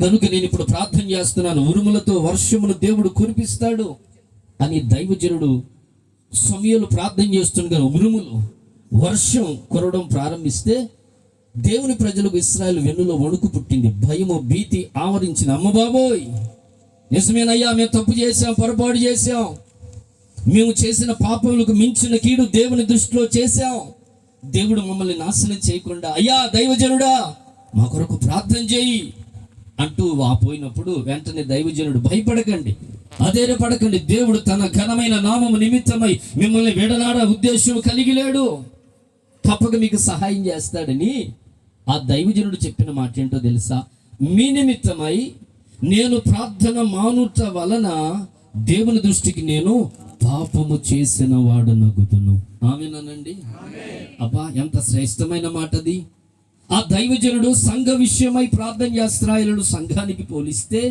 కనుక నేను ఇప్పుడు ప్రార్థన చేస్తున్నాను, ఉరుములతో వర్షమును దేవుడు కురిపిస్తాడు అని దైవజనుడు సమూయేలు ప్రార్థన చేస్తుండగా ఉరుములు వర్షం కురవడం ప్రారంభిస్తే దేవుని ప్రజలకు ఇశ్రాయేలు వెన్నులో వణుకు పుట్టింది, భయము భీతి ఆవరించింది. అమ్మ బాబోయ్, నిజమేనయ్యా, మేము తప్పు చేశాం, పొరపాటు చేశాం, మేము చేసిన పాపములకు మించిన కీడు దేవుని దృష్టిలో చేశాం. దేవుడు మమ్మల్ని నాశనం చేయకుండా, అయ్యా దైవజనుడా మా కొరకు ప్రార్థన చేయి అంటూ వాపోయినప్పుడు వెంటనే దైవజనుడు, భయపడకండి, అధైర్యపడకండి, దేవుడు తన ఘనమైన నామము నిమిత్తమై మిమ్మల్ని విడనాడ ఉద్దేశం కలిగి లేడు, తప్పక మీకు సహాయం చేస్తాడని ఆ దైవజనుడు చెప్పిన మాట ఏంటో తెలుసా? మీ నిమిత్తమై నేను ప్రార్థన మానుట వలన దేవుని దృష్టికి నేను పాపము చేసిన వాడనగుదును. ఆమేనండి. అబ్బా, ఎంత శ్రేష్టమైన మాట అది. ఆ దైవజనుడు సంఘ విషయమై ప్రార్థన చేస్తున్నాడు. సంఘానికి పోలిస్తే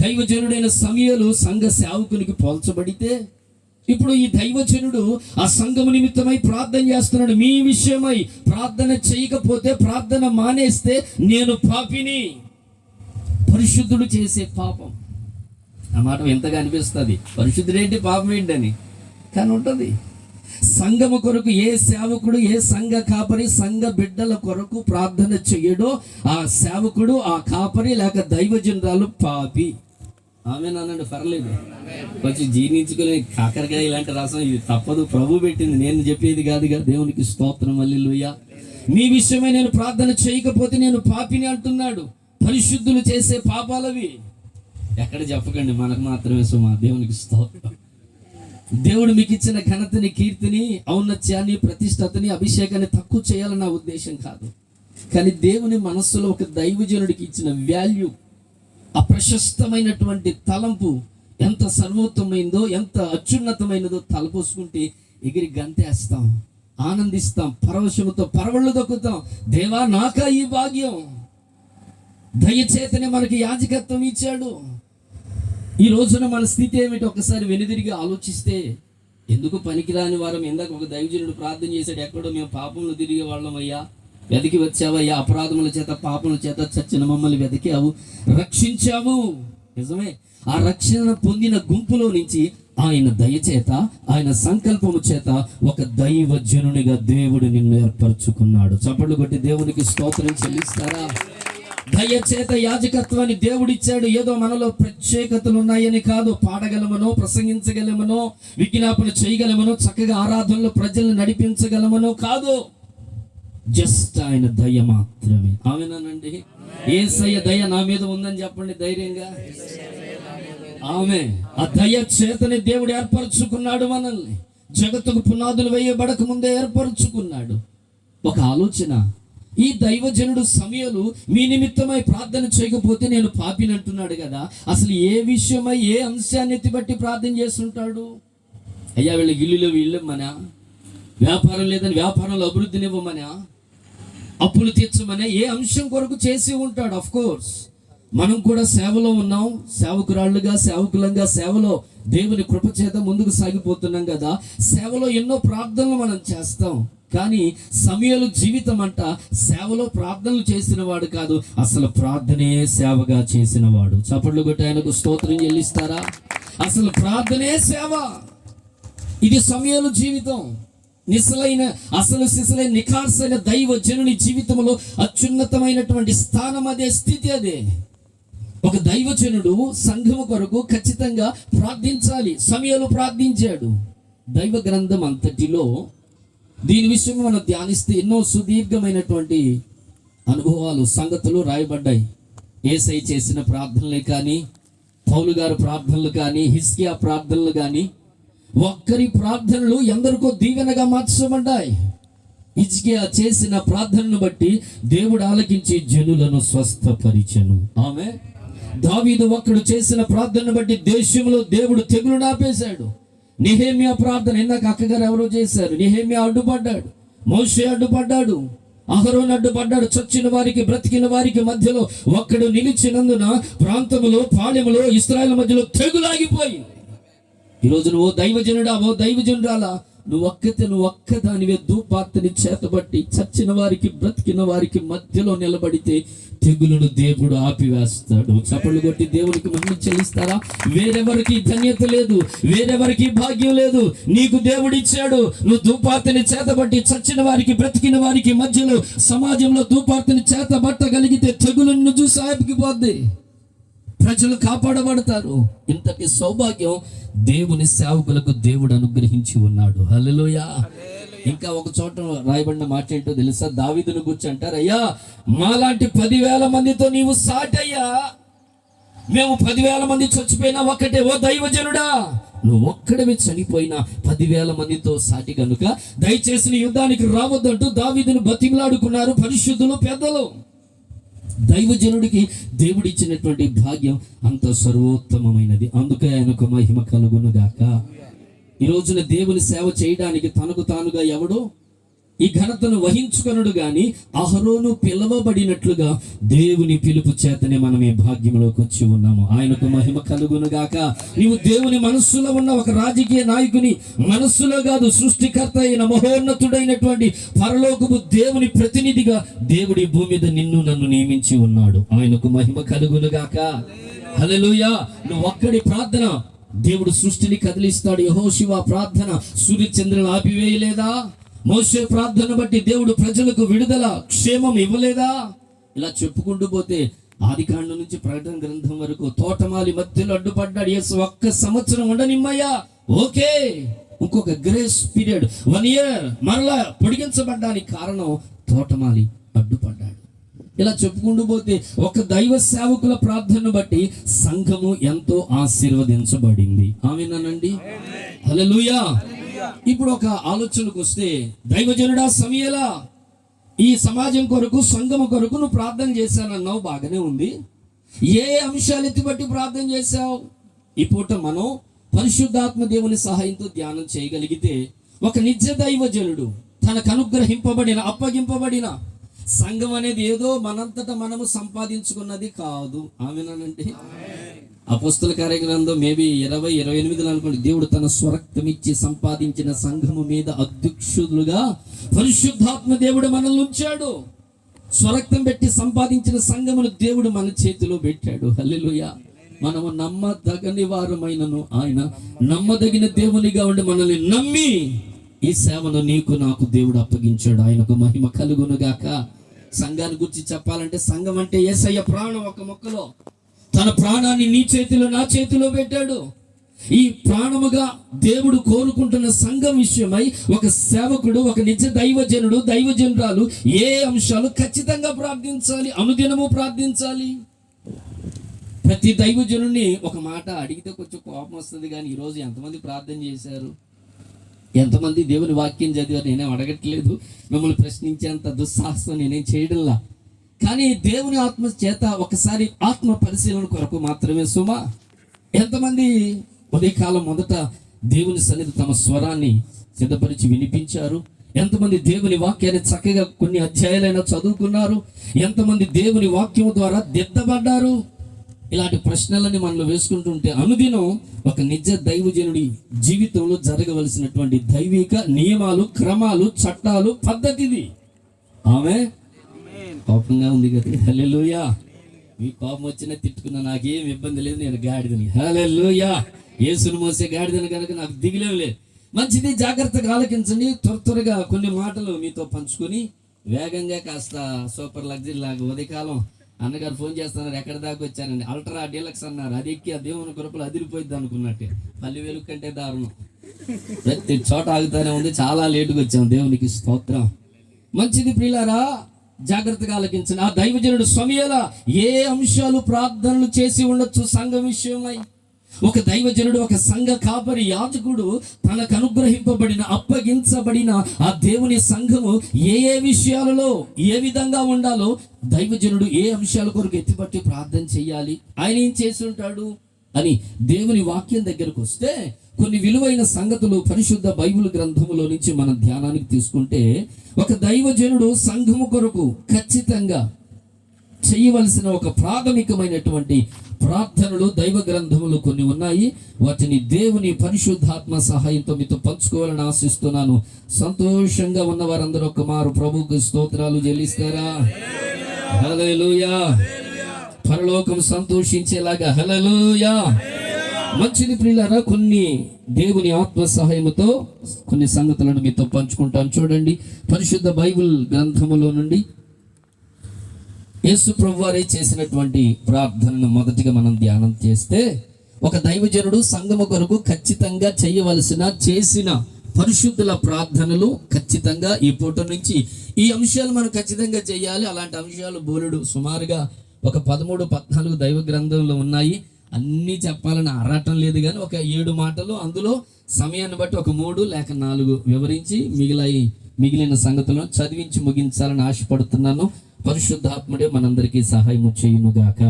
దైవజనుడైన సమూయేలు సంఘ సేవకునికి పోల్చబడితే, ఇప్పుడు ఈ దైవజనుడు ఆ సంఘము నిమిత్తమై ప్రార్థన చేస్తున్నాడు. మీ విషయమై ప్రార్థన చేయకపోతే, ప్రార్థన మానేస్తే నేను పాపిని, పరిశుద్ధుడు చేసే పాపం. ఆ మాట ఎంతగా అనిపిస్తుంది, పరిశుద్ధుడేంటి పాపం ఏంటని. కానీ ఉంటుంది. సంఘము కొరకు ఏ సేవకుడు, ఏ సంఘ కాపరి సంఘ బిడ్డల కొరకు ప్రార్థన చెయ్యడో ఆ సేవకుడు, ఆ కాపరి లేక దైవజనురాలు పాపి. ఆమేనండి. పర్లేదు, కొంచెం జీర్ణించుకునే కాకరకాయ ఇలాంటి రసం ఇది తప్పదు, ప్రభు పెట్టింది, నేను చెప్పేది కాదుగా. దేవునికి స్తోత్రం, హల్లెలూయా. మీ విషయమై నేను ప్రార్థన చేయకపోతే నేను పాపిని అంటున్నాడు. పరిశుద్ధులు చేసే పాపాలవి. ఎక్కడ చెప్పకండి, మనకు మాత్రమే సుమా. దేవునికి స్తోత్రం. దేవుడు మీకు ఇచ్చిన ఘనతని, కీర్తిని, ఔన్నత్యాన్ని, ప్రతిష్టతని, అభిషేకాన్ని తక్కువ చేయాలన్న ఉద్దేశం కాదు. కానీ దేవుని మనస్సులో ఒక దైవజనుడికి ఇచ్చిన వాల్యూ, ఆ ప్రశస్తమైనటువంటి తలంపు ఎంత సర్వోత్తమైందో, ఎంత అత్యున్నతమైనదో తలపోసుకుంటే ఎగిరి గంతేస్తాం, ఆనందిస్తాం, పరవశముతో పరవళ్ళు దొక్కుతాం. దేవా, నాకా ఈ భాగ్యం, దయచేతనే మనకి యాజకత్వం ఇచ్చాడు. ఈ రోజున మన స్థితి ఏమిటి ఒకసారి వెనుదిరిగి ఆలోచిస్తే, ఎందుకు పనికిరాని వారం. ఇందాక ఒక దైవజనుడు ప్రార్థన చేశాడు, ఎక్కడో మేము పాపములు తిరిగే వాళ్ళం అయ్యా, వెతికి వచ్చావయ్యా, అపరాధముల చేత పాపముల చేత చచ్చిన మమ్మల్ని వెతికావు, రక్షించావు. నిజమే, ఆ రక్షణ పొందిన గుంపులో నుంచి ఆయన దయచేత, ఆయన సంకల్పము చేత ఒక దైవజనునిగా దేవుడు నిన్ను ఏర్పరచుకున్నాడు. చప్పట్లు కొట్టి దేవునికి స్తోత్రం చెల్లిస్తారా? దయచేత యాజకత్వాన్ని దేవుడిచ్చాడు. ఏదో మనలో ప్రత్యేకతలు ఉన్నాయని కాదు, పాడగలమనో, ప్రసంగించగలమనో, విజ్ఞాపన చేయగలమనో, చక్కగా ఆరాధనలో ప్రజలను నడిపించగలమనో కాదు, జస్ట్ ఆయన దయ మాత్రమే. ఆమేనండి. యేసయ్య దయ నా మీద ఉందని చెప్పండి ధైర్యంగా. ఆమె ఆ దయ చేతనే దేవుడు ఏర్పరచుకున్నాడు మనల్ని. జగత్తుకు పునాదులు వేయబడక ముందే ఏర్పరచుకున్నాడు. ఒక ఆలోచన, ఈ దైవజనుడు సమూయేలు మీ నిమిత్తమై ప్రార్థన చేయకపోతే నేను పాపిని అంటున్నాడు కదా. అసలు ఏ విషయమై, ఏ అంశాన్ని ఎత్తిబట్టి ప్రార్థన చేస్తుంటాడు? అయ్యా, వీళ్ళకి ఇల్లు ఇవ్వమనా, వ్యాపారం లేదని వ్యాపారంలో అభివృద్ధినివ్వమనా, అప్పులు తీర్చమనే, ఏ అంశం కొరకు చేసి ఉంటాడు. అఫ్ కోర్స్ మనం కూడా సేవలో ఉన్నాం, సేవకురాళ్ళుగా, సేవకులంగా సేవలో దేవుని కృప చేత ముందుకు సాగిపోతున్నాం కదా. సేవలో ఎన్నో ప్రార్థనలు మనం చేస్తాం. కానీ సమూయేలు జీవితం అంట సేవలో ప్రార్థనలు చేసిన వాడు కాదు, అసలు ప్రార్థనే సేవగా చేసిన వాడు. చప్పట్లు కొట్టి ఆయనకు స్తోత్రం చెల్లిస్తారా? అసలు ప్రార్థనే సేవ. ఇది సమూయేలు జీవితం. అసలు సిసలైన నిఖార్సైన దైవజనుని జీవితంలో అత్యున్నతమైనటువంటి స్థానం అదే, స్థితి అదే. ఒక దైవజనుడు సంఘము కొరకు ఖచ్చితంగా ప్రార్థించాలి. సమూయేలు ప్రార్థించాడు. దైవ గ్రంథం అంతటిలో దీని విషయం మనం ధ్యానిస్తే ఎన్నో సుదీర్ఘమైనటువంటి అనుభవాలు, సంగతులు రాయబడ్డాయి. యేసయ్య చేసిన ప్రార్థనలే కానీ, పౌలు గారు ప్రార్థనలు కానీ, హిజ్కియా ప్రార్థనలు కానీ, ఒక్కరి ప్రార్థనలు ఎందరికో దీవెనగా మార్చబడ్డాయి. హిజ్కియా చేసిన ప్రార్థనను బట్టి దేవుడు ఆలకించి జనులను స్వస్థపరిచెను. ఆమె దావీదు ఒక్కడు చేసిన ప్రార్థనను బట్టి దేశంలో దేవుడు తెగులు నాపేశాడు. నెహెమ్యా ప్రార్థన, ఇందాక అక్కగారు ఎవరో చేశారు, నెహెమ్యా అడ్డుపడ్డాడు, మోషే అడ్డుపడ్డాడు, అహరోను అడ్డుపడ్డాడు. చచ్చిన వారికి, బ్రతికిన వారికి మధ్యలో ఒక్కడు నిలిచినందున ప్రాంతములో, పాళెములో, ఇశ్రాయేలు మధ్యలో తెగులాగిపోయి. ఈరోజు నువ్వు దైవజనుడా, ఓ దైవజనురాలా, నువ్వు ఒక్కదానివే ధూపార్తిని చేతబట్టి చచ్చిన వారికి బ్రతికిన వారికి మధ్యలో నిలబడితే తెగులను దేవుడు ఆపివేస్తాడు. చప్పళ్ళు కొట్టి దేవునికి మహిమ చెల్లిస్తారా? వేరెవరికి ధన్యత లేదు, వేరెవరికి భాగ్యం లేదు. నీకు దేవుడిచ్చాడు. నువ్వు ధూపార్తిని చేతబట్టి చచ్చిన వారికి బ్రతికిన వారికి మధ్యలో సమాజంలో ధూపార్తిని చేతబట్టగలిగితే తెగులను చూసి ఆపిపోద్ది, ప్రజలు కాపాడబడతారు. ఇంతటి సౌభాగ్యం దేవుని సేవకులకు దేవుడు అనుగ్రహించి ఉన్నాడు. హల్లెలూయా. ఇంకా ఒక చోట రాయబడిన మాట ఏంటో తెలుసా? దావీదును గురించి అంటారు, అయ్యా మాలాంటి 10,000 మందితో నీవు సాటయ్యా, మేము 10,000 మంది చచ్చిపోయినా ఒక్కటే. ఓ దైవజనుడా, నువ్వు ఒక్కడమే చనిపోయినా 10,000 మందితో సాటి కనుక దయచేసి యుద్ధానికి రావద్దంటూ దావీదును బతిమలాడుకున్నారు పరిశుద్ధులు, పెద్దలు. దైవజనుడికి దేవుడిచ్చినటువంటి భాగ్యం అంత సర్వోత్తమమైనది. అందుకే ఆయనకు మహిమ కలుగును గాక. ఈ రోజున దేవుని సేవ చేయడానికి తనకు తానుగా ఎవడో ఈ ఘనతను వహించుకొనడు గాని అహరోను పిలవబడినట్లుగా దేవుని పిలుపు చేతనే మనం ఈ భాగ్యంలోకి వచ్చి ఉన్నాము. ఆయనకు మహిమ కలుగును గాక. నీవు దేవుని మనస్సులో ఉన్న ఒక రాజకీయ నాయకుని మనస్సులో కాదు, సృష్టికర్త అయిన మహోన్నతుడైనటువంటి పరలోకపు దేవుని ప్రతినిధిగా దేవుడి భూమి మీద నిన్ను నన్ను నియమించి ఉన్నాడు. ఆయనకు మహిమ కలుగును గాక. హల్లెలూయా. నువ్వు ఒక్కడి ప్రార్థన దేవుడు సృష్టిని కదిలిస్తాడు. యెహోషువ ప్రార్థన సూర్యచంద్రులను ఆపివేయలేదా? మోషే ప్రార్థన బట్టి దేవుడు ప్రజలకు విడుదల క్షేమం ఇవ్వలేదా? ఇలా చెప్పుకుంటూ పోతే ఆదికాండం నుంచి ప్రకటన గ్రంథం వరకు తోటమాలి మధ్యలో అడ్డుపడ్డాడు. యేసు 1 సంవత్సరం ఉండనిమ్మయ్యా, ఓకే, ఇంకొక గ్రేస్ పీరియడ్ 1 year మరలా పొడిగించబడ్డానికి కారణం తోటమాలి అడ్డుపడ్డాడు. ఇలా చెప్పుకుంటూ పోతే ఒక దైవ సేవకుల ప్రార్థనను బట్టి సంఘము ఎంతో ఆశీర్వదించబడింది. ఆమేనండి. హల్లెలూయా. ఇప్పుడు ఒక ఆలోచనకు వస్తే, దైవజనుడా సమూయేలా, ఈ సమాజం కొరకు సంఘము కొరకు నువ్వు ప్రార్థన చేశానన్నావు, బాగానే ఉంది. ఏ అంశాలు ఎత్తిబట్టి ప్రార్థన చేశావు? ఈ పూట మనం పరిశుద్ధాత్మ దేవుని సహాయంతో ధ్యానం చేయగలిగితే ఒక నిజ దైవజనుడు తనకు అనుగ్రహింపబడిన అప్పగింపబడిన సంఘం అనేది ఏదో మనంతటా మనము సంపాదించుకున్నది కాదు. ఆమేనండి. అపోస్తల కార్యగ్రంథం మేబీ 20-28 అనుకోండి, దేవుడు తన స్వరక్తం ఇచ్చి సంపాదించిన సంఘము మీద అధ్యక్షులుగా పరిశుద్ధాత్మ దేవుడు మనల్ని ఉంచాడు. స్వరక్తం పెట్టి సంపాదించిన సంఘమును దేవుడు మన చేతిలో పెట్టాడు. హల్లెలూయా. మనము నమ్మదగని వారమైనను ఆయన నమ్మదగిన దేవునిగా ఉండి మనల్ని నమ్మి ఈ సేవను నీకు నాకు దేవుడు అప్పగించాడు. ఆయనకు మహిమ కలుగును గాక. సంఘాన్ని గురించి చెప్పాలంటే సంఘం అంటే యేసయ్య ప్రాణం. ఒక మొక్కలో తన ప్రాణాన్ని నీ చేతిలో నా చేతిలో పెట్టాడు. ఈ ప్రాణముగా దేవుడు కోరుకుంటున్న సంఘం విషయమై ఒక సేవకుడు, ఒక నిజ దైవజనుడు, దైవజనురాలు ఏ అంశాలు ఖచ్చితంగా ప్రార్థించాలి, అనుదినము ప్రార్థించాలి. ప్రతి దైవజనుడిని ఒక మాట అడిగితే కొంచెం కోపం వస్తుంది, కానీ ఈరోజు ఎంతమంది ప్రార్థన చేశారు, ఎంతమంది దేవుని వాక్యం చదివారు నేనేం అడగట్లేదు, మిమ్మల్ని ప్రశ్నించేంత దుస్సాహసం నేనేం చేయడంలా. కానీ దేవుని ఆత్మ చేత ఒకసారి ఆత్మ పరిశీలన కొరకు మాత్రమే సుమా, ఎంతమంది ఉదయకాలం మొదట దేవుని సన్నిధి తమ స్వరాన్ని సిద్ధపరిచి వినిపించారు? ఎంతమంది దేవుని వాక్యాన్ని చక్కగా కొన్ని అధ్యాయాలైనా చదువుకున్నారు? ఎంతమంది దేవుని వాక్యం ద్వారా దిద్దబడ్డారు? ఇలాంటి ప్రశ్నలని మనలో వేసుకుంటుంటే అనుదినం ఒక నిజ దైవజనుడి జీవితంలో జరగవలసినటువంటి దైవిక నియమాలు, క్రమాలు, చట్టాలు, పద్ధతిది. ఆమె కోపంగా ఉంది కదా. హల్లెలూయా. మీ కోపం వచ్చినా తిట్టుకున్నా నాకేం ఇబ్బంది లేదు, నేను గాడిదని. హల్లెలూయా. యేసును మోసే గాడిదని కనుక నాకు దిగులేం లేదు. మంచిది, జాగ్రత్తగా ఆలకించండి. త్వరగా కొన్ని మాటలు మీతో పంచుకొని వేగంగా కాస్త సూపర్ లగ్జరీ లాగా ఉదయకాలం అన్నగారు ఫోన్ చేస్తున్నారు, ఎక్కడ దాకా వచ్చానండి, అల్ట్రా డీలక్స్ అన్నారు. అది ఎక్కి ఆ దేవుని కృపలు అదిరిపోయింది అనుకున్నట్టే. 10,000 కంటే దారుణం. ప్రతి చోట ఆగుతానే ఉంది. చాలా లేటుగా వచ్చాం. దేవునికి స్తోత్రం. మంచిది ప్రియులారా, జాగ్రత్తగా ఆలకించండి. ఆ దైవజనుడు సమూయేలా ఏ అంశాలు ప్రార్థనలు చేసి ఉండొచ్చు సంఘం విషయమై? ఒక దైవజనుడు, ఒక సంఘ కాపరి, యాజకుడు తనకు అనుగ్రహింపబడిన అప్పగించబడిన ఆ దేవుని సంఘము ఏ విషయాలలో ఏ విధంగా ఉండాలో దైవజనుడు ఏ అంశాల కొరకు ఎత్తిపట్టి ప్రార్థన చెయ్యాలి, ఆయన ఏం చేసి ఉంటాడు అని దేవుని వాక్యం దగ్గరకు వస్తే కొన్ని విలువైన సంగతులు పరిశుద్ధ బైబిల్ గ్రంథములో నుంచి మనం ధ్యానానికి తీసుకుంటే, ఒక దైవజనుడు సంఘము కొరకు ఖచ్చితంగా చేయవలసిన ఒక ప్రాథమికమైనటువంటి ప్రార్థనలు దైవ గ్రంథములు కొన్ని ఉన్నాయి. వాటిని దేవుని పరిశుద్ధాత్మ సహాయంతో మీతో పంచుకోవాలని ఆశిస్తున్నాను. సంతోషంగా ఉన్న వారందరూ ఒక మారు ప్రభువుకు స్తోత్రాలు చెల్లిస్తారా? హల్లెలూయా. పరలోకం సంతోషించేలాగా హల్లెలూయా. మంచిది ప్రియులారా, కొన్ని దేవుని ఆత్మ సహాయముతో కొన్ని సంగతులను మీతో పంచుకుంటాను. చూడండి, పరిశుద్ధ బైబిల్ గ్రంథములో నుండి యేసు ప్రభువారే చేసినటువంటి ప్రార్థనను మొదటిగా మనం ధ్యానం చేస్తే, ఒక దైవజనుడు సంఘము కొరకు ఖచ్చితంగా చేసిన పరిశుద్ధుల ప్రార్థనలు ఖచ్చితంగా ఈ పూట నుంచి ఈ అంశాలు మనం ఖచ్చితంగా చేయాలి. అలాంటి అంశాలు బోలుడు సుమారుగా ఒక 13-14 దైవ గ్రంథంలో ఉన్నాయి. అన్నీ చెప్పాలని ఆరాటం లేదు, కానీ ఒక 7 మాటలు అందులో సమయాన్ని బట్టి ఒక 3 లేక 4 వివరించి మిగిలిన సంగతులను చదివించి ముగించాలని ఆశపడుతున్నాను. పరిశుద్ధాత్ముడే మనందరికీ సహాయం చేయునుగాక.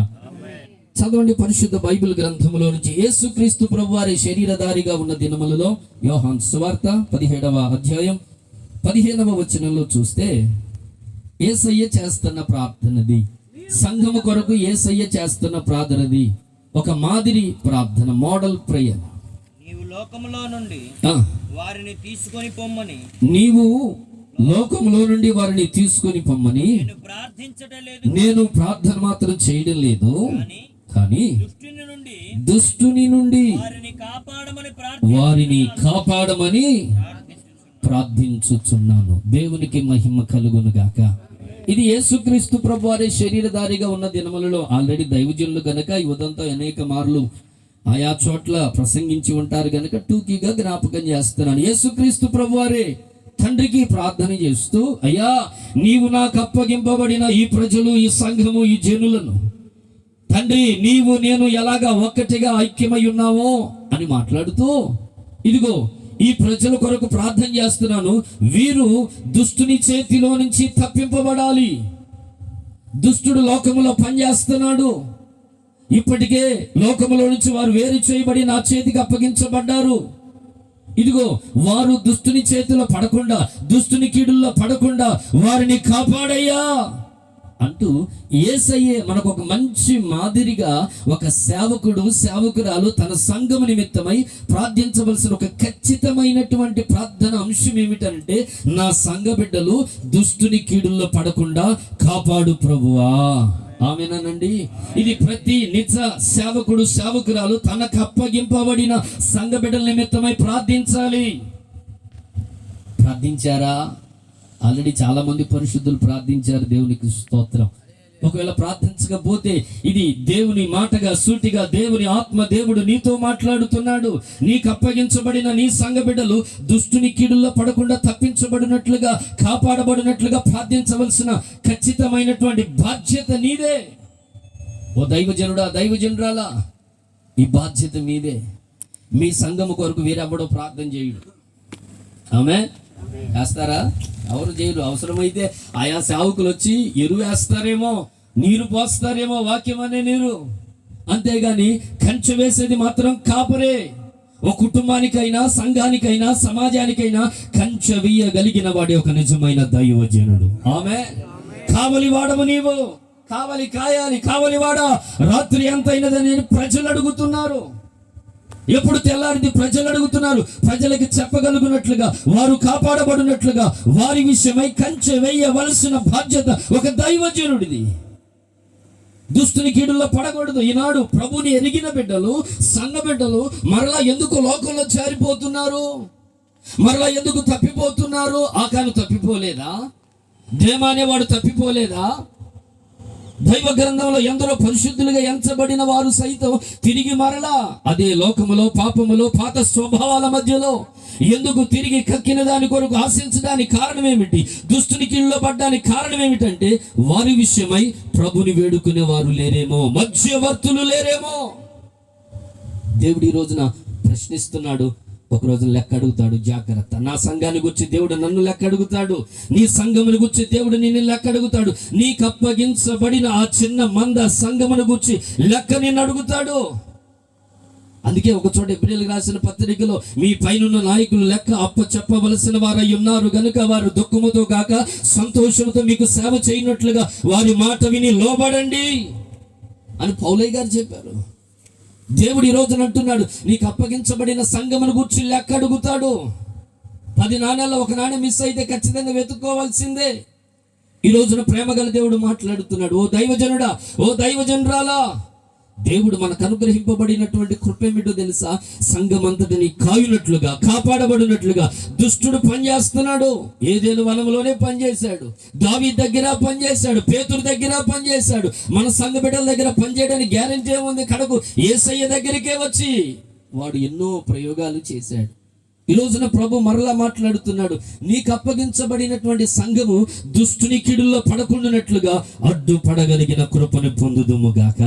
చదవండి, పరిశుద్ధ బైబిల్ గ్రంథములో నుంచి యేసుక్రీస్తు ప్రభువారి శరీరధారిగా ఉన్న దినములలో యోహాను సువార్త 17వ అధ్యాయం 15వ వచనంలో చూస్తే, యేసయ్య చేస్తున్న ప్రార్థనది, సంఘము కొరకు యేసయ్య చేస్తున్న ప్రార్థనది ఒక మాదిరి ప్రార్థన, మోడల్ ప్రేయర్. నీవు లోకములో నుండి వారిని తీసుకొని పొమ్మని, నీవు లోకములో నుండి వారిని తీసుకొని పొమ్మని నేను ప్రార్థన మాత్రం చేయడం లేదు, కానీ దుష్టుని నుండి వారిని కాపాడమని ప్రార్థించుచున్నాను. దేవునికి మహిమ కలుగును గాక. ఇది యేసుక్రీస్తు ప్రభువారే శరీరధారిగా ఉన్న దినములలో ఆల్రెడీ దైవజనులు గనక ఈ ఉదంతో అనేక మార్లు ఆయా చోట్ల ప్రసంగించి ఉంటారు గనక టూకీగా జ్ఞాపకం చేస్తున్నాను. యేసుక్రీస్తు ప్రభువారే తండ్రికి ప్రార్థన చేస్తూ, అయ్యా, నీవు నాకు అప్పగింపబడిన ఈ ప్రజలు, ఈ సంఘము, ఈ జనులను తండ్రి, నీవు నేను ఎలాగా ఒక్కటిగా ఐక్యమై ఉన్నావో అని మాట్లాడుతూ, ఇదిగో ఈ ప్రజల కొరకు ప్రార్థన చేస్తున్నాను. వీరు దుష్టుని చేతిలో నుంచి తప్పింపబడాలి. దుష్టుడు లోకములో పనిచేస్తున్నాడు. ఇప్పటికే లోకములో నుంచి వారు వేరు చేయబడి నా చేతికి అప్పగించబడ్డారు. ఇదిగో వారు దుష్టుని చేతిలో పడకుండా, దుష్టుని కీడుల్లో పడకుండా వారిని కాపాడయ్యా అంటూ యేసయ్యే మనకు ఒక మంచి మాదిరిగా ఒక సేవకురాలు తన సంఘము నిమిత్తమై ప్రార్థించవలసిన ఒక ఖచ్చితమైనటువంటి ప్రార్థన అంశం ఏమిటంటే, నా సంఘ బిడ్డలు దుష్టుని కీడుల్లో పడకుండా కాపాడు ప్రభువా. ఆమేనండి. ఇది ప్రతి నిజ సేవకురాలు తనకు అప్పగింపబడిన సంఘ బిడ్డల నిమిత్తమై ప్రార్థించాలి. ప్రార్థించారా? ఆల్రెడీ చాలా మంది పరిశుద్ధులు ప్రార్థించారు. దేవునికి స్తోత్రం. ఒకవేళ ప్రార్థించకపోతే ఇది దేవుని మాటగా సూటిగా దేవుని ఆత్మ దేవుడు నీతో మాట్లాడుతున్నాడు. నీకు అప్పగించబడిన నీ సంఘ బిడ్డలు దుష్టుని కీడుల్లో పడకుండా తప్పించబడినట్లుగా, కాపాడబడినట్లుగా ప్రార్థించవలసిన ఖచ్చితమైనటువంటి బాధ్యత నీదే. ఓ దైవజనుడా, దైవజనురాలా, ఈ బాధ్యత మీదే. మీ సంఘము కొరకు వీరెవ్వడో ప్రార్థన చేయుడు. ఆమె వేస్తారా? ఎవరు చేయరు. అవసరమైతే ఆయా సేవకులు వచ్చి ఎరువు వేస్తారేమో, నీరు పోస్తారేమో, వాక్యం అనే నీరు. అంతేగాని కంచె వేసేది మాత్రం కాపరే. ఓ కుటుంబానికైనా, సంఘానికైనా, సమాజానికైనా కంచె వేయగలిగిన వాడే ఒక నిజమైన దైవజనుడు. ఆమె కావలి వాడము నీవు, కావలి కాయాలి, కావలి వాడ. రాత్రి ఎంత అయినదని ప్రజలు అడుగుతున్నారు. ఎప్పుడు తెల్లారింది ప్రజలు అడుగుతున్నారు. ప్రజలకి చెప్పగలుగునట్లుగా, వారు కాపాడబడినట్లుగా వారి విషయమై కంచె వేయవలసిన బాధ్యత ఒక దైవజనుడిది. దుష్టుని కీడుల్లో పడకూడదు. ఈనాడు ప్రభుని ఎరిగిన బిడ్డలు, సంఘ బిడ్డలు మరలా ఎందుకు లోకంలో జారిపోతున్నారు? మరలా ఎందుకు తప్పిపోతున్నారు? ఆకాను తప్పిపోలేదా? దేమ అనేవాడు తప్పిపోలేదా? దైవ గ్రంథంలో ఎందరో పరిశుద్ధులుగా ఎంచబడిన వారు సైతం తిరిగి మరలా అదే లోకములో, పాపములో, పాత స్వభావాల మధ్యలో ఎందుకు తిరిగి కక్కిన దాని కొరకు ఆశించడానికి కారణం ఏమిటి? దుష్టుని కీళ్ళలో పడ్డానికి కారణం ఏమిటంటే, వారి విషయమై ప్రభుని వేడుకునే వారు లేరేమో, మధ్యవర్తులు లేరేమో. దేవుడు ఈ రోజున ప్రశ్నిస్తున్నాడు. ఒక రోజు లెక్క అడుగుతాడు. జాగ్రత్త. నా సంఘాన్ని గురించి దేవుడు నన్ను లెక్క అడుగుతాడు. నీ సంఘముని గురించి దేవుడు నిన్ను లెక్క అడుగుతాడు. నీకు అప్పగించబడిన ఆ చిన్న మంద సంఘముని గురించి లెక్క నిన్ను అడుగుతాడు. అందుకే ఒక చోట ఎబ్రిల్ రాసిన పత్రికలో, మీ పైనున్న నాయకులు లెక్క అప్ప చెప్పవలసిన వారై ఉన్నారు గనుక వారు దుఃఖముతో కాక సంతోషంతో మీకు సేవ చేయనట్లుగా వారి మాట విని లోబడండి అని పౌలయ్య గారు చెప్పారు. దేవుడు ఈ రోజున అంటున్నాడు, నీకు అప్పగించబడిన సంఘమును గూర్చి లెక్క అడుగుతాడు. 10 నాణ్యాల్లో 1 నాణ్యం మిస్ అయితే ఖచ్చితంగా వెతుక్కోవాల్సిందే. ఈ రోజున ప్రేమగల దేవుడు మాట్లాడుతున్నాడు. ఓ దైవజనుడా, ఓ దైవజనురాలా, దేవుడు మనకు అనుగ్రహింపబడినటువంటి కృపేమిటో తెలుసా? సంఘం అంతటిని కాయునట్లుగా, కాపాడబడినట్లుగా దుష్టుడు పనిచేస్తున్నాడు. ఏదేను వనంలోనే పనిచేశాడు, దావీదు దగ్గర పనిచేశాడు, పేతురు దగ్గర పనిచేశాడు. మన సంఘ బిడ్డల దగ్గర పనిచేయడానికి గ్యారెంటీ ఏముంది? కడకు యేసయ్య దగ్గరికే వచ్చి వాడు ఎన్నో ప్రయోగాలు చేశాడు. ఈ రోజున ప్రభు మరలా మాట్లాడుతున్నాడు, నీకు అప్పగించబడినటువంటి సంఘము దుష్టుని కిడుల్లో పడకుండానట్లుగా అడ్డుపడగలిగిన కృపను పొందుదుముగాక.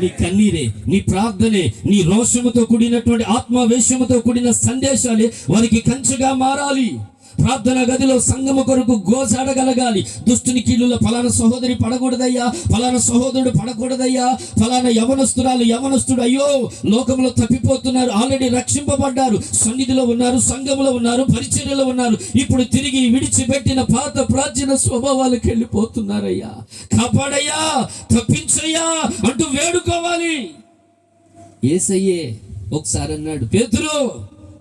నీ కన్నీరే, నీ ప్రార్థనే, నీ రోషముతో కూడినటువంటి ఆత్మవేశముతో కూడిన సందేశాలే వారికి కంచెగా మారాలి. ప్రార్థన గదిలో సంఘము కొరకు గోజాడగలగాలి. దుష్టుని కీళ్ళలో ఫలానా సహోదరి పడకూడదయ్యా, ఫలానా సహోదరుడు పడకూడదయ్యా, ఫలానా యవనస్తుడు అయ్యో లోకంలో తప్పిపోతున్నారు, ఆల్రెడీ రక్షింపబడ్డారు, సన్నిధిలో ఉన్నారు, సంఘములో ఉన్నారు, పరిచర్యలో ఉన్నారు, ఇప్పుడు తిరిగి విడిచిపెట్టిన పాత ప్రాచీన స్వభావాలకు వెళ్ళిపోతున్నారయ్యా, కాపాడయ్యా, తప్పించయ్యా అంటూ వేడుకోవాలి. యేసయ్యే ఒకసారి అన్నాడు, పేతురు,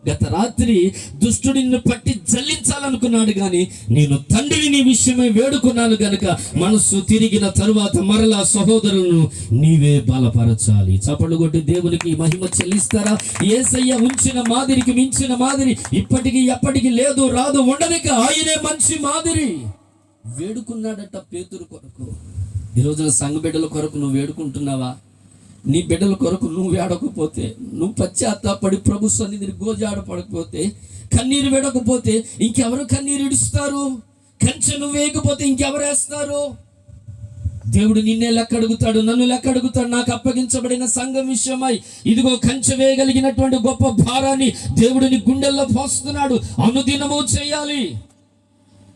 గత రాత్రి దుష్టుడు నిన్ను పట్టి జల్లించాలనుకున్నాడు, కానీ నేను తండ్రిని నీ విషయమై వేడుకున్నాను గనుక మనస్సు తిరిగిన తరువాత మరలా సహోదరులను నీవే బలపరచాలి. చప్పట్లు కొట్టి దేవునికి మహిమ చెల్లిస్తారా? యేసయ్య ఉంచిన మాదిరికి మించిన మాదిరి ఇప్పటికీ ఎప్పటికీ లేదు, రాదు, ఉండదిక. ఆయనే మంచి మాదిరి. వేడుకున్నాడట పేతురు కొరకు. ఈ రోజున సంఘ బిడ్డల కొరకు నువ్వు వేడుకుంటున్నావా? నీ బిడ్డల కొరకు నువ్వు ఏడకపోతే, నువ్వు పశ్చాత్తాపడి ప్రభు సన్నిధిని గోజాడపడకపోతే, కన్నీరు వేడకపోతే ఇంకెవరు కన్నీరు ఇడుస్తారు? కంచె నువ్వు వేయకపోతే ఇంకెవరు వేస్తారు? దేవుడు నిన్నే లెక్క అడుగుతాడు, నన్ను లెక్క అడుగుతాడు. నాకు అప్పగించబడిన సంఘం విషయమై ఇదిగో కంచె వేయగలిగినటువంటి గొప్ప భారాన్ని దేవుడిని గుండెల్లో పోస్తున్నాడు. అనుదినము చేయాలి.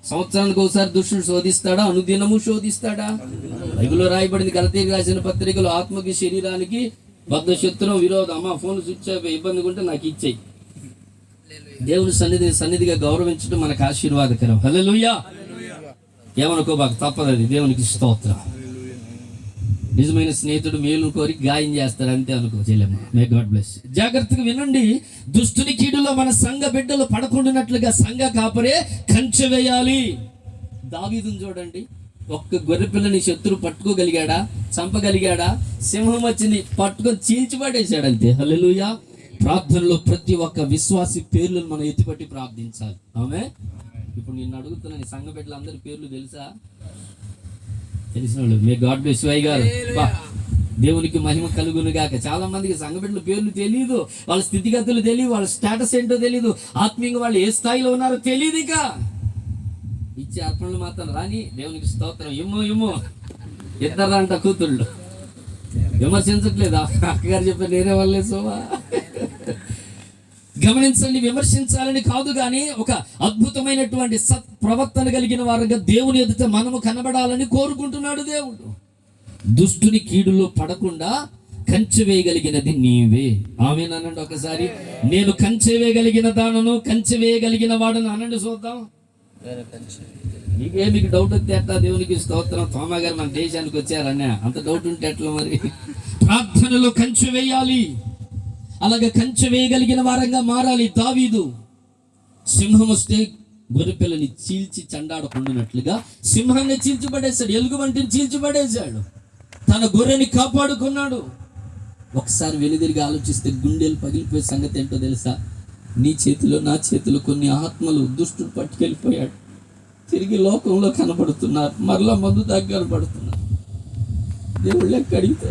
సంవత్సరానికి ఒకసారి దుష్టుడు శోధిస్తాడా? అనుదినము శోధిస్తాడా? బైబిల్లో రాయబడింది, గలతీయులకు రాసిన పత్రికలో, ఆత్మకి శరీరానికి బద్ధ శత్రువు విరోధం. అమ్మ ఫోన్ స్విచ్ ఆఫ్, ఇబ్బందిగా ఉంటే నాకు ఇచ్చేయి. దేవుని సన్నిధిగా గౌరవించడం మనకు ఆశీర్వాదకరం. హల్లెలూయా. ఏమనుకోబాకు, తప్పదు, అది దేవునికి స్తోత్రం. నిజమైన స్నేహితుడు మేలు కోరి గాయం చేస్తాడు, అంతే అనుకో చెల్లెమ్మ. May God bless. జాగ్రత్తగా వినండి. దుష్టుని కీడులో మన సంఘ బిడ్డలు పడకుండానట్లుగా సంఘ కాపరే కంచె వేయాలి. దావీదుని చూడండి, ఒక్క గొర్రె పిల్లని శత్రువు పట్టుకోగలిగాడా? చంపగలిగాడా? సింహం వచ్చి పట్టుకొని చీల్చిపడేశాడు, అంతే. హల్లెలూయా. ప్రార్థనలో ప్రతి ఒక్క విశ్వాసి పేర్లను మనం ఎత్తిపట్టి ప్రార్థించాలి. ఆమె. ఇప్పుడు నిన్ను అడుగుతున్నాను, సంఘ బిడ్డలందరి పేర్లు తెలుసా? తెలిసిన వాళ్ళు మే గాడ్ బ్లెస్ యు గారు. దేవునికి మహిమ కలుగును గాక. చాలా మందికి సంఘ బిడ్డల పేర్లు తెలియదు, వాళ్ళ స్థితిగతులు తెలియదు, వాళ్ళ స్టేటస్ ఏంటో తెలియదు, ఆత్మీయంగా వాళ్ళు ఏ స్థాయిలో ఉన్నారో తెలియదు. ఇక ఇచ్చే అర్పణలు మాత్రం రాని. దేవునికి స్తోత్రం. ఏమో ఇద్దరంట కూతుళ్ళు. విమర్శించట్లేదు, అక్కగారు చెప్పారు, నేనే వాళ్ళే సోమా. గమనించండి, విమర్శించాలని కాదు, కానీ ఒక అద్భుతమైనటువంటి సత్ ప్రవర్తన కలిగిన వారుగా దేవుని ఎదుట మనము కనబడాలని కోరుకుంటున్నాడు దేవుడు. దుష్టుని కీడులో పడకుండా కంచె వేయగలిగినది నీవే. ఆమేనండి ఒకసారి. నేను కంచె వేయగలిగిన దానను, కంచె వేయగలిగిన వాడను అనండి చూద్దాం. మీకు డౌట్ వస్తే ఎట్లా? దేవునికి స్తోత్రం. తోమా గారు మన దేశానికి వచ్చారన్న అంత డౌట్ ఉంటే ఎట్లా మరి? ప్రార్థనలో కంచె వేయాలి. అలాగే కంచె వేయగలిగిన వారంగా మారాలి. దావీదు సింహం వస్తే గొర్రెపిల్లని చీల్చి చండాడకుండానట్లుగా సింహాన్ని చీల్చిపడేశాడు, ఎలుగు వంటిని చీల్చిపడేశాడు, తన గొర్రెని కాపాడుకున్నాడు. ఒకసారి వెనుదిరిగి ఆలోచిస్తే గుండెలు పగిలిపోయే సంగతి ఏంటో తెలుసా? నీ చేతిలో నా చేతిలో కొన్ని ఆత్మలు దుష్టుడు పట్టుకెళ్ళిపోయాడు, తిరిగి లోకంలో కనబడుతున్నారు, మరలా మందు దగ్గర పడుతున్నారు. దేవుళ్ళు లెక్క అడిగితే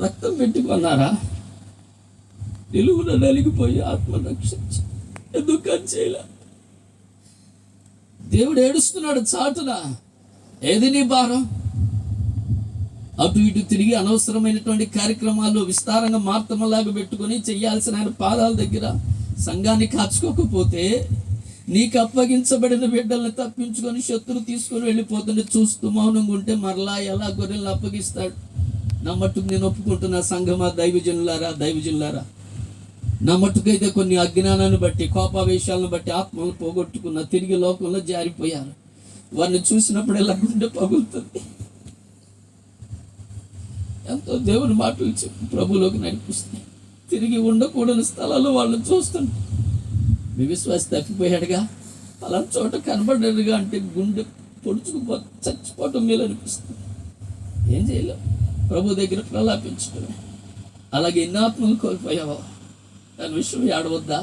రక్తం పెట్టుకున్నారా? నిలువున నలిగిపోయి ఆత్మ రక్షించి ఎందుకు కంచేలా? దేవుడు ఏడుస్తున్నాడు చాటున. ఏది నీ భారం? అటు ఇటు తిరిగి అనవసరమైనటువంటి కార్యక్రమాలు విస్తారంగా మార్తమలాగా పెట్టుకొని చెయ్యాల్సిన ఆయన పాదాల దగ్గర సంఘాన్ని కాచుకోకపోతే, నీకు అప్పగించబడిన బిడ్డల్ని తప్పించుకొని శత్రువు తీసుకొని వెళ్ళిపోతుంటే చూస్తూ మౌనంగా ఉంటే మరలా ఎలా గొర్రెలను అప్పగిస్తాడు? నా మట్టుకు నేను ఒప్పుకుంటున్నా సంఘమా, దైవజనులారా, నా మట్టుకైతే కొన్ని అజ్ఞానాన్ని బట్టి, కోపావేశాలను బట్టి ఆత్మను పోగొట్టుకున్న, తిరిగి లోకంలో జారిపోయారు. వారిని చూసినప్పుడు ఎలా గుండె పగులుతుంది. ఎంతో దేవుని మాటలు చెప్పి ప్రభులోకి నడిపిస్తాయి. తిరిగి ఉండకూడని స్థలాల్లో వాళ్ళని చూస్తుంటే మీ విశ్వాస తప్పిపోయాడుగా, అలా చోట కనబడ్డాడుగా అంటే గుండె పొడుచుకుపో చచ్చిపోవటం మేలు అనిపిస్తుంది. ఏం చేయలేం, ప్రభు దగ్గర ప్రలాపించడమే. అలాగే ఎన్ని ఆత్మలు కోల్పోయావో దాని విషయం ఆడవద్దా,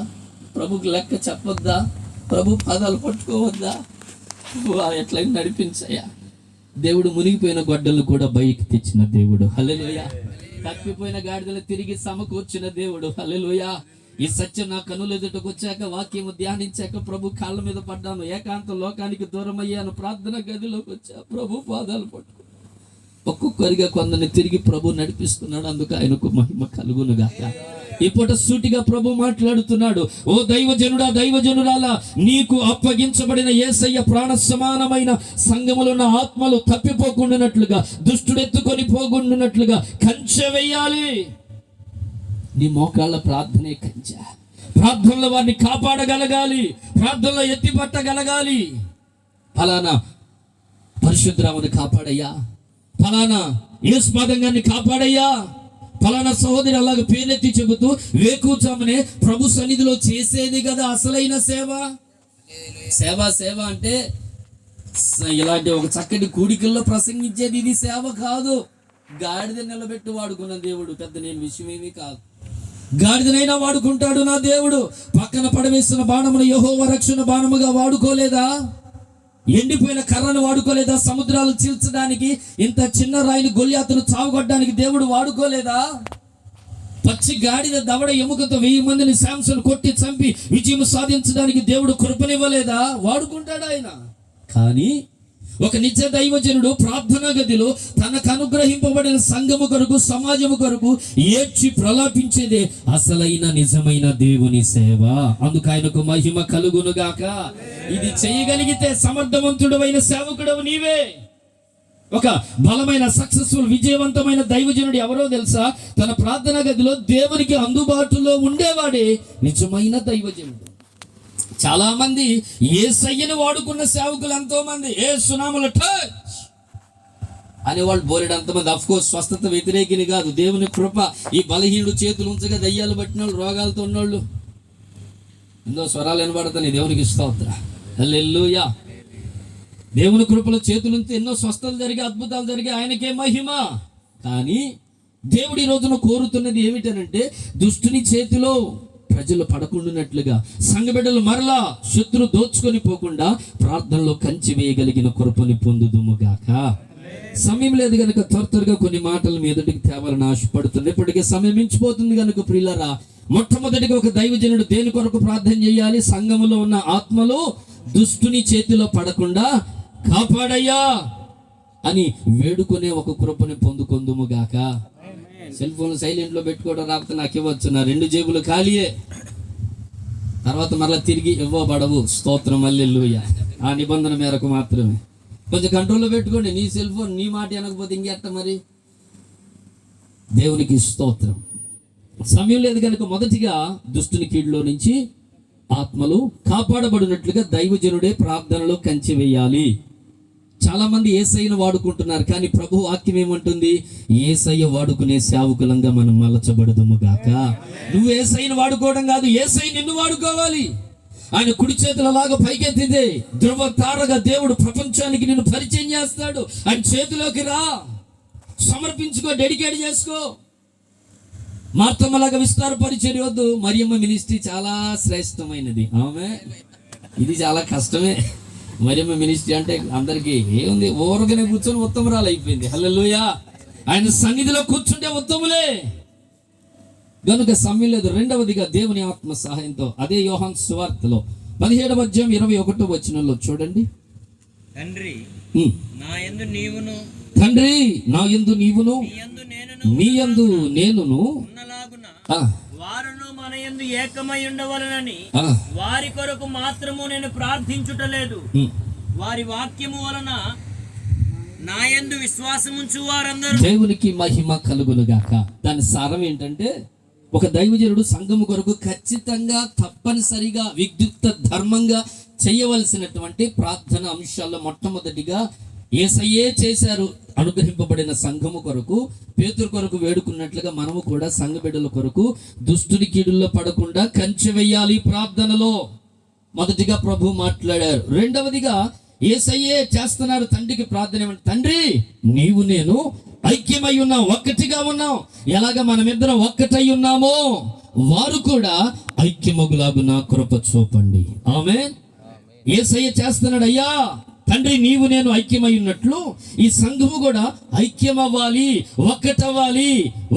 ప్రభుకి లెక్క చెప్పొద్దా, ప్రభు పాదాలు పట్టుకోవద్దా? ఎట్లయినా నడిపించాయా. దేవుడు మునిగిపోయిన గొడ్డలు కూడా బయటికి తెచ్చిన దేవుడు. హల్లెలూయా. తప్పిపోయిన గాడిదలు తిరిగి సమకూర్చిన దేవుడు. హల్లెలూయా. ఈ సత్యం నా కనుల ఎదుటకు వచ్చాక, వాక్యము ధ్యానించాక ప్రభు కాళ్ళ మీద పడ్డాను, ఏకాంత లోకానికి దూరం అయ్యాను, ప్రార్థన గదిలోకి వచ్చా, ప్రభు పాదాలు పట్టుకో. ఒక్కొక్కరిగా కొందరిని తిరిగి ప్రభు నడిపిస్తున్నాడు. అందుకు ఆయనకు మహిమ కలుగునుగాక. ఈ పూట సూటిగా ప్రభు మాట్లాడుతున్నాడు. ఓ దైవజనుడా, దైవజనురాలా, నీకు అప్పగించబడిన యేసయ్య ప్రాణ సమానమైన సంఘములో ఉన్న ఆత్మలు తప్పిపోకుండానట్లుగా, దుష్టుడెత్తుకొని పోకుండానట్లుగా కంచె వేయాలి. నీ మోకాళ్ళ ప్రార్థనే కంచె. ప్రార్థనలో వారిని కాపాడగలగాలి, ప్రార్థనలో ఎత్తి పట్టగలగాలి. ఫలానా పరిశుద్ధరావుని కాపాడయ్యా, ఫలానా యేసుపాదంగాన్ని కాపాడయ్యా, ఫలానా సహోదరి అలాగ పేరెత్తి చెబుతూ వేకుచామనే ప్రభు సన్నిధిలో చేసేది కదా అసలైన సేవ. సేవ అంటే ఇలాంటి ఒక చక్కటి కూడికల్లో ప్రసంగించేది ఇది సేవ కాదు. గాడిద నిలబెట్టి వాడుకున్న దేవుడు పెద్ద నేను విషయమేమీ కాదు. గాడిదనైనా వాడుకుంటాడు నా దేవుడు. పక్కన పడవేసిన బాణమును యెహోవా రక్షణ బాణముగా వాడుకోలేదా? ఎండిపోయిన కర్రను వాడుకోలేదా? సముద్రాలు చీల్చడానికి ఇంత చిన్న రాయిని గొల్యాతును చావుగొట్టడానికి దేవుడు వాడుకోలేదా? పచ్చి గాడిద దవడ ఎముకతో 1000 మందిని శాంసన్ కొట్టి చంపి విజయం సాధించడానికి దేవుడు కృపనివ్వలేదా? వాడుకుంటాడు ఆయన. కానీ ఒక నిజ దైవజనుడు ప్రార్థనా గదిలో తనకు అనుగ్రహింపబడిన సంఘము కొరకు, సమాజము కొరకు ఏడ్చి ప్రలాపించేదే అసలైన నిజమైన దేవుని సేవ. అందుకు ఆయనకు మహిమ కలుగునుగాక. ఇది చేయగలిగితే సమర్థవంతుడు అయిన సేవకుడు నీవే. ఒక బలమైన సక్సెస్ఫుల్ విజయవంతమైన దైవజనుడు ఎవరో తెలుసా? తన ప్రార్థనా గదిలో దేవునికి అందుబాటులో ఉండేవాడే నిజమైన దైవజనుడు. చాలా మంది యేసయ్యను వాడుకున్న సేవకులు ఎంతో మంది యేసునామములో టచ్ అనేవాళ్ళు బోరెడు మంది. అఫ్ కోర్స్ స్వస్థత వ్యతిరేకిని కాదు, దేవుని కృప. ఈ బలహీనుడు చేతులు ఉంచగా దయ్యాలు పట్టిన వాళ్ళు, రోగాలతో ఉన్నోళ్ళు, ఎంతో స్వరాలు వినబడతాయి. దేవునికి స్తోత్రం. హల్లెలూయా. దేవుని కృపలో చేతులుంచి ఎన్నో స్వస్థతలు జరిగి అద్భుతాలు జరిగి ఆయనకే మహిమ. కానీ దేవుడి రోజున కోరుతున్నది ఏమిటనంటే దుష్టుని చేతిలో ప్రజలు పడకుండానట్లుగా, సంఘబిడ్డలు మరలా శత్రు దోచుకొని పోకుండా ప్రార్థనలో కంచి వేయగలిగిన కృపని పొందుదుముగాక. సమయం లేదు కనుక త్వరగా కొన్ని మాటలు మీ ఎదుటికి తేవాలని ఆశపడుతుంది. ఇప్పటికే సమయం మించిపోతుంది కనుక ప్రియులారా, మొట్టమొదటిగా ఒక దైవజనుడు దేని కొరకు ప్రార్థన చేయాలి? సంఘములో ఉన్న ఆత్మలు దుష్టుని చేతిలో పడకుండా కాపాడయ్యా అని వేడుకునే ఒక కృపని పొందుకొందుముగాక. సెల్ ఫోన్ సైలెంట్లో పెట్టుకోవడం రాకపోతే నాకు ఇవ్వచ్చు, నా 2 జేబులు ఖాళీయే. తర్వాత మరలా తిరిగి ఇవ్వబడవు. స్తోత్రం, హల్లెలూయా. ఆ నిబంధన మేరకు మాత్రమే. కొంచెం కంట్రోల్లో పెట్టుకోండి. నీ సెల్ ఫోన్ నీ మాట అనకపోతే ఇంకెట్ట మరి? దేవునికి స్తోత్రం. సమయం లేదు కనుక మొదటిగా దుష్టుని కీడులో నుంచి ఆత్మలు కాపాడబడినట్లుగా దైవజనుడే ప్రార్థనలో కంచి వేయాలి. చాలా మంది యేసయ్యను వాడుకుంటున్నారు, కానీ ప్రభు వాక్యం ఏమంటుంది? యేసయ్య వాడుకునే సేవకులంగా మనం మలచబడదుము గాక. నువ్వు యేసయ్యను వాడుకోవడం కాదు, యేసయ్య నిన్ను వాడుకోవాలి. ఆయన కుడి చేతులలాగా పైకెత్తితే ధ్రువ తారగా దేవుడు ప్రపంచానికి నిన్ను పరిచయం చేస్తాడు. ఆయన చేతిలోకి రా, సమర్పించుకో, డెడికేట్ చేసుకో. మార్తమ్మలాగా విస్తార పరిచర్య వద్దు. మరియమ్మ మినిస్ట్రీ చాలా శ్రేష్టమైనది. ఆమె ఇది చాలా కష్టమే. మరియమ్మ మినిస్ట్రీ అంటే అందరికీ ఏముంది, ఊరగానే కూర్చొని ఉత్తమరాలు అయిపోయింది. హల్లెలూయా. ఆయన సన్నిధిలో కూర్చుంటే ఉత్తములే గనుక సమయం లేదు. రెండవదిగా దేవుని ఆత్మ సహాయంతో అదే యోహాను సువార్తలో 17వ అధ్యాయం 21వ వచనంలో చూడండి. తండ్రి నా యందు నీవును, తండ్రి నా యందు నీవును, నీ యందు నేనును ఉన్నలాగున వారును మన యందు ఏకమై ఉండవలనని వారి కొరకు మాత్రము నేను ప్రార్థించుటలేదు. వారి వాక్యము వలన నా యందు విశ్వాసముంచు వారందరూ. దేవునికి మహిమ కలుగునుగాక. దాని సారం ఏంటంటే ఒక దైవజనుడు సంఘము కొరకు ఖచ్చితంగా తప్పనిసరిగా విద్యుక్త ధర్మంగా చేయవలసినటువంటి ప్రార్థన అంశాల్లో మొట్టమొదటిగా యేసయ్యే చేశారు అనుగ్రహింపబడిన సంఘము కొరకు, పేతురు కొరకు వేడుకున్నట్లుగా మనము కూడా సంఘ బిడ్డల కొరకు దుష్టుని కీడుల్లో పడకుండా కంచె వేయాలి ప్రార్థనలో. మొదటిగా ప్రభు మాట్లాడారు. రెండవదిగా యేసయ్యే చేస్తున్నారు తండ్రికి ప్రార్థన. ఏమంటే, తండ్రి నీవు నేను ఐక్యమై ఉన్నాం, ఒక్కటిగా ఉన్నాం. ఎలాగ మనమిద్దరం ఒక్కటై ఉన్నామో వారు కూడా ఐక్యమగులాగున కృప చూపండి. ఆమేన్. యేసయ్య చేస్తున్నాడు, అయ్యా తండ్రి నీవు నేను ఐక్యమై ఉన్నట్లు ఈ సంఘము కూడా ఐక్యమవ్వాలి, ఒక్కటవ్వాలి,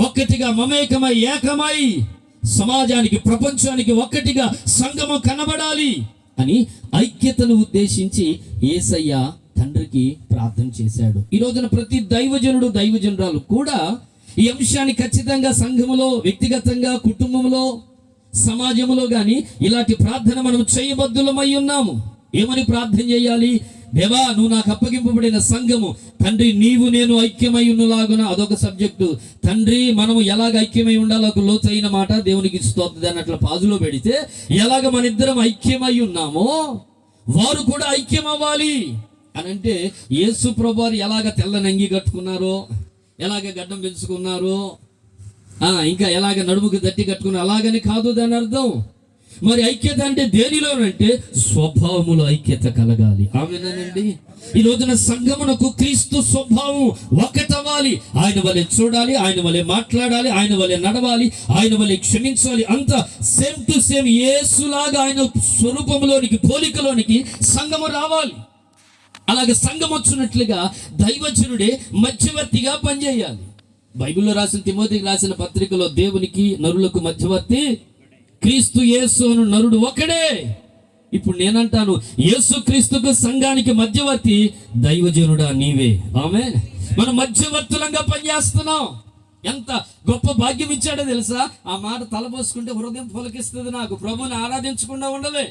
ఒక్కటిగా మమేకమై ఏకమై సమాజానికి, ప్రపంచానికి ఒక్కటిగా సంఘము కనబడాలి అని ఐక్యతను ఉద్దేశించి యేసయ్య తండ్రికి ప్రార్థన చేశాడు. ఈ రోజున ప్రతి దైవజనుడు, దైవజనురాలు కూడా ఈ అంశాన్ని ఖచ్చితంగా సంఘములో, వ్యక్తిగతంగా, కుటుంబంలో, సమాజంలో గాని ఇలాంటి ప్రార్థన మనం చేయబద్దులమై ఉన్నాము. ఏమని ప్రార్థన చేయాలి? దేవా నువ్వు నాకు అప్పగింపబడిన సంఘము తండ్రి నీవు నేను ఐక్యమై ఉన్నలాగున. అదొక సబ్జెక్టు. తండ్రి మనము ఎలాగ ఐక్యమై ఉండాలో ఒక లోతైన మాట, దేవునికి స్తోత్రం అన్నట్లు పాజులో పెడితే, ఎలాగ మన ఇద్దరం ఐక్యమై ఉన్నామో వారు కూడా ఐక్యం అవ్వాలి అని అంటే, యేసు ప్రభువారు ఎలాగ తెల్లని కట్టుకున్నారో, ఎలాగ గడ్డం పెంచుకున్నారో, ఇంకా ఎలాగ నడుముకు దట్టి కట్టుకున్నారు, అలాగని కాదు దాని అర్థం. మరి ఐక్యత అంటే దేనిలోనంటే స్వభావములో ఐక్యత కలగాలి. ఆమేనండి. ఈ రోజున సంఘమునకు క్రీస్తు స్వభావం ఒకటవ్వాలి. ఆయన వలె చూడాలి, ఆయన వలె మాట్లాడాలి, ఆయన వలె నడవాలి, ఆయన వలె క్షమించాలి. అంత సేమ్ టు సేమ్ యేసులాగా ఆయన స్వరూపంలోనికి, పోలికలోనికి సంఘము రావాలి. అలాగే సంఘం వచ్చినట్లుగా దైవజనుడే మధ్యవర్తిగా పనిచేయాలి. బైబిల్లో రాసిన తిమోతికి రాసిన పత్రికలో దేవునికి నరులకు మధ్యవర్తి క్రీస్తు యేసు అను నరుడు ఒకడే. ఇప్పుడు నేనంటాను, యేసు క్రీస్తుకు సంఘానికి మధ్యవర్తి దైవజనుడా నీవే. ఆమేన్. మనం మధ్యవర్తులంగా పనిచేస్తున్నాం. ఎంత గొప్ప భాగ్యం ఇచ్చాడో తెలుసా? ఆ మాట తలపోసుకుంటే హృదయం పులకిస్తుంది. నాకు ప్రభుని ఆరాధించకుండా ఉండలే.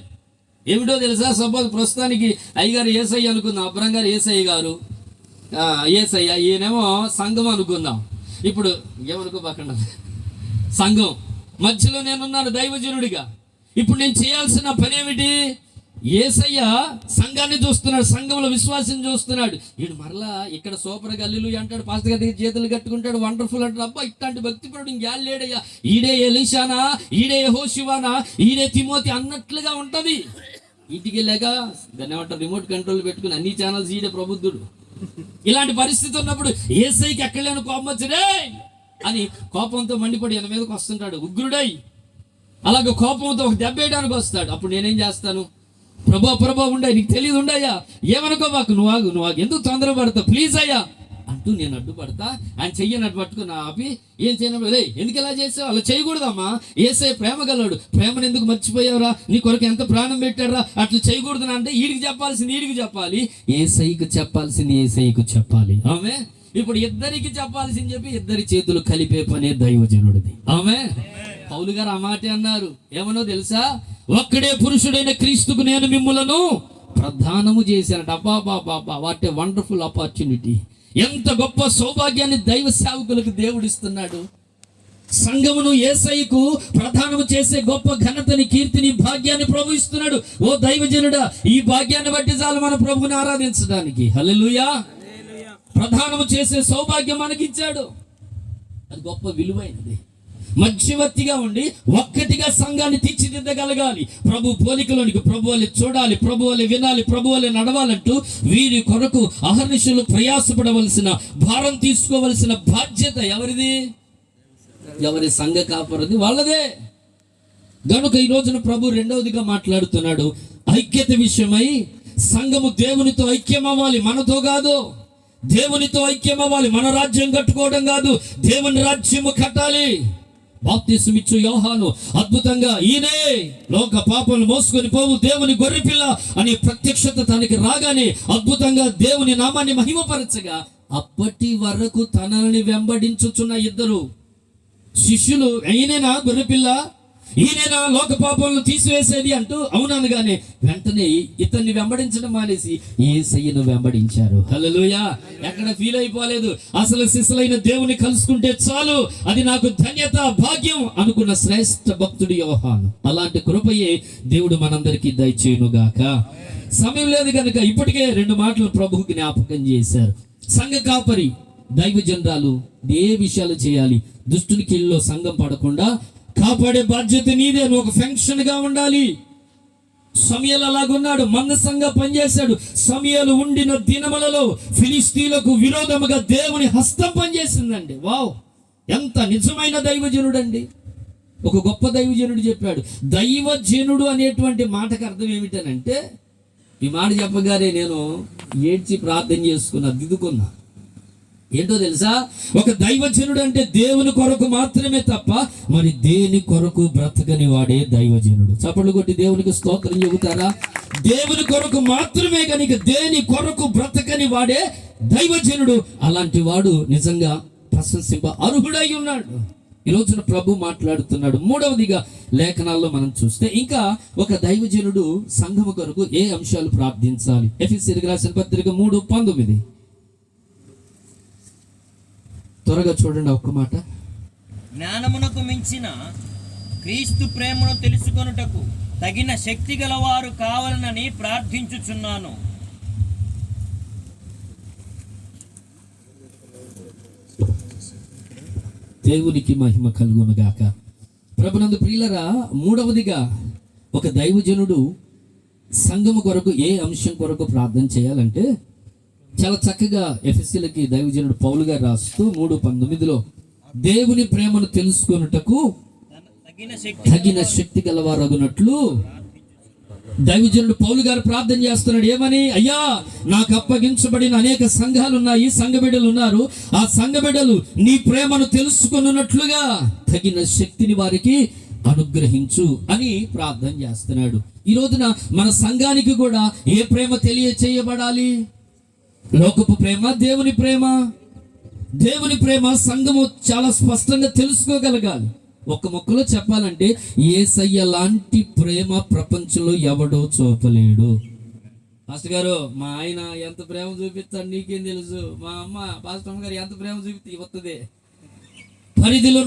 ఏమిటో తెలుసా? సపోజ్ ప్రస్తుతానికి అయ్యగారు యేసయ్య అనుకుందాం, అబ్రం గారు యేసయ్య గారు, యేసయ్య ఈయనేమో సంఘం అనుకుందాం. ఇప్పుడు ఏమనుకోబాకండి, సంఘం మధ్యలో నేనున్నాను దైవజనుడిగా. ఇప్పుడు నేను చేయాల్సిన పని ఏమిటి? యేసయ్య సంఘాన్ని చూస్తున్నాడు, సంఘంలో విశ్వాసం చూస్తున్నాడు. వీడు మరలా ఇక్కడ సూపర్ గల్లీలు అంటాడు, పాస్టర్ గారి దగ్గర చేతులు కట్టుకుంటాడు, వండర్ఫుల్ అంటాడు. అబ్బా ఇట్లాంటి భక్తిపరుడు ఇంకేళ్ళేడయ్యా, ఈడే ఎలీషానా, ఈడే యెహోషువానా, ఈడే తిమోతి అన్నట్లుగా ఉంటది. ఇంటికి వెళ్ళాక దాన్ని ఏమంటారు, రిమోట్ కంట్రోల్ పెట్టుకుని అన్ని ఛానల్స్ ఈడే ప్రబుద్ధుడు. ఇలాంటి పరిస్థితి ఉన్నప్పుడు యేసయ్యకి ఎక్కడలేని కోపం వచ్చాడే అని కోపంతో మండిపడి ఆయన మీదకి వస్తుంటాడు, ఉగ్రుడై. అలాగే కోపంతో ఒక దెబ్బ వేయడానికి వస్తాడు. అప్పుడు నేనేం చేస్తాను? ప్రభా ఉండే, నీకు తెలియదు ఉండయ్యా, ఏమనుకోబాకు, నువ్వు ఆగు, ఎందుకు తొందరపడతావు, ప్లీజ్ అయ్యా అంటూ నేను అడ్డుపడతా. ఆయన చెయ్యనట్టు పట్టుకుని ఆపి, ఏం చేయనప్పుడు ఎందుకు ఇలా చేసావు, అలా చేయకూడదమ్మా, యేసయ్య ప్రేమ గలడు, ప్రేమను ఎందుకు మర్చిపోయావురా, నీ కొరకు ఎంత ప్రాణం పెట్టారా, అట్లా చేయకూడదు అంటే ఈడికి చెప్పాల్సింది ఈడికి చెప్పాలి, యేసయ్యకు చెప్పాల్సింది యేసయ్యకు చెప్పాలి. ఆమె ఇప్పుడు ఇద్దరికి చెప్పాల్సింది చెప్పి ఇద్దరి చేతులు కలిపే పనే దైవజనుడిది. ఆమె పౌలు గారు ఆ మాట అన్నారు. ఏమనో తెలుసా? ఒక్కడే పురుషుడైన క్రీస్తుకు నేను మిమ్ములను ప్రధానము చేశానట. అబ్బా వాట్ ఏ వండర్ఫుల్ ఆపర్చునిటీ. ఎంత గొప్ప సౌభాగ్యాన్ని దైవ సేవకులకు దేవుడిస్తున్నాడు. సంఘమును యేసయ్యకు ప్రధానము చేసే గొప్ప ఘనతని, కీర్తిని, భాగ్యాన్ని ప్రభు ఇస్తున్నాడు. ఓ దైవజనుడా, ఈ భాగ్యాన్ని బట్టి చాలు మన ప్రభుని ఆరాధించడానికి. హల్లెలూయా. ప్రధానము చేసే సౌభాగ్యం మనకిచ్చాడు. అది గొప్ప విలువైనది. మధ్యవర్తిగా ఉండి ఒక్కటిగా సంఘాన్ని తీర్చిదిద్దగలగాలి. ప్రభు పోలికలోనికి, ప్రభు వలె చూడాలి, ప్రభు వలె వినాలి, ప్రభు వలె నడవాలంటూ వీరి కొరకు అహర్నిశలు ప్రయాసపడవలసిన, భారం తీసుకోవలసిన బాధ్యత ఎవరిది? ఎవరి సంఘ కాపరిది, వాళ్ళదే. గనుక ఈ రోజున ప్రభు రెండవదిగా మాట్లాడుతున్నాడు, ఐక్యత విషయమై సంఘము దేవునితో ఐక్యం అవ్వాలి, మనతో కాదు. దేవునితో ఐక్యం అవ్వాలి. మన రాజ్యం కట్టుకోవడం కాదు, దేవుని రాజ్యము కట్టాలి. బాప్తిసమిచ్చు యోహాను అద్భుతంగా ఈయనే లోక పాపను మోసుకొని పోవు దేవుని గొర్రెపిల్ల అనే ప్రత్యక్షత తనకి రాగానే అద్భుతంగా దేవుని నామాన్ని మహిమపరచగా, అప్పటి వరకు తనని వెంబడించుచున్న ఇద్దరు శిష్యులు, ఈయనేనా గొర్రెపిల్ల, ఈయనేనా లోక పాపలను తీసివేసేది అంటూ అవుననగానే వెంటనే ఇతన్ని వెంబడించడం మానేసి యేసయ్యను వెంబడించారు. హల్లెలూయా. ఎక్కడ ఫీల్ అయిపోలేదు. అసలు శిష్యులైన దేవుని కలుసుకుంటే చాలు, అది నాకు ధన్యత, భాగ్యం అనుకున్న శ్రేష్ఠ భక్తుడు యోహాను. అలాంటి కృపయే దేవుడు మనందరికీ దయచేయునుగాక. సమయం లేదు కనుక ఇప్పటికే 2 మాటలు ప్రభువు జ్ఞాపకం చేశారు. సంఘ కాపరి దైవజనురాలు ఏ విషయాలు చేయాలి? దుష్టుని కీళ్ళలో సంఘం పడకుండా కాపాడే బాధ్యత నీదే. నువ్వు ఒక ఫంక్షన్ గా ఉండాలి. సమయలు అలాగున్నాడు, మందసంగా పనిచేశాడు. సమయాలు ఉండిన దినములలో ఫిలిస్తీన్లకు విరోధముగా దేవుని హస్తం పనిచేసిందండి. వావ్, ఎంత నిజమైన దైవజనుడు అండి. ఒక గొప్ప దైవజనుడు చెప్పాడు. దైవజనుడు అనేటువంటి మాటకు అర్థం ఏమిటనంటే, ఈ మాట చెప్పగానే నేను ఏడ్చి ప్రార్థన చేసుకున్నా, దిద్దుకున్నా. ఏంటో తెలుసా? ఒక దైవజనుడు అంటే దేవుని కొరకు మాత్రమే తప్ప మరి దేని కొరకు బ్రతకని వాడే దైవజనుడు. చప్పట్లు కొట్టి దేవునికి స్తోత్రం చెబుతారా? దేవుని కొరకు మాత్రమే కనుక దేని కొరకు బ్రతకని వాడే దైవజనుడు. అలాంటి వాడు నిజంగా ప్రశంసింప అర్హుడై ఉన్నాడు. ఈ రోజున ప్రభు మాట్లాడుతున్నాడు. 3వదిగా లేఖనాల్లో మనం చూస్తే ఇంకా ఒక దైవజనుడు సంఘము కొరకు ఏ అంశాలు ప్రార్థించాలి? ఎఫెసీయులకు రాసిన పత్రిక 3:19. త్వరగా చూడండి ఒక్క మాట. జ్ఞానమునకు మించిన క్రీస్తు ప్రేమను తెలుసుకొనుటకు తగిన శక్తి గలవారు కావాలనని ప్రార్థించుచున్నాను. దేవునికి మహిమ కలుగును గాక. ప్రభునందు ప్రియులరా, 3వదిగా ఒక దైవజనుడు సంఘము కొరకు ఏ అంశం కొరకు ప్రార్థన చేయాలంటే చాలా చక్కగా ఎఫెసీయులకి దైవజనుడు పౌలు గారు రాస్తూ 3:19 దేవుని ప్రేమను తెలుసుకొనుటకు తగిన శక్తి గలవారగునట్లు దైవజనుడు పౌలు గారు ప్రార్థన చేస్తున్నాడు. ఏమని? అయ్యా, నాకు అప్పగించబడిన అనేక సంఘాలు ఉన్నాయి, సంఘ బిడ్డలు ఉన్నారు. ఆ సంఘ బిడ్డలు నీ ప్రేమను తెలుసుకున్నట్లుగా తగిన శక్తిని వారికి అనుగ్రహించు అని ప్రార్థన చేస్తున్నాడు. ఈ రోజున మన సంఘానికి కూడా ఏ ప్రేమ తెలియచేయబడాలి? లోకపు ప్రేమ, దేవుని ప్రేమ? దేవుని ప్రేమ సంఘము చాలా స్పష్టంగా తెలుసుకోగలగాలి. ఒక్క మొక్కలో చెప్పాలంటే యేసయ్య లాంటి ప్రేమ ప్రపంచంలో ఎవడో చూపలేడు. పాస్టర్ గారు, మా ఆయన ఎంత ప్రేమ చూపిస్తాడు నీకేం తెలుసు? మా అమ్మ పాస్టర్ గారు ఎంత ప్రేమ చూపిస్తే వస్తుంది పరిధిలో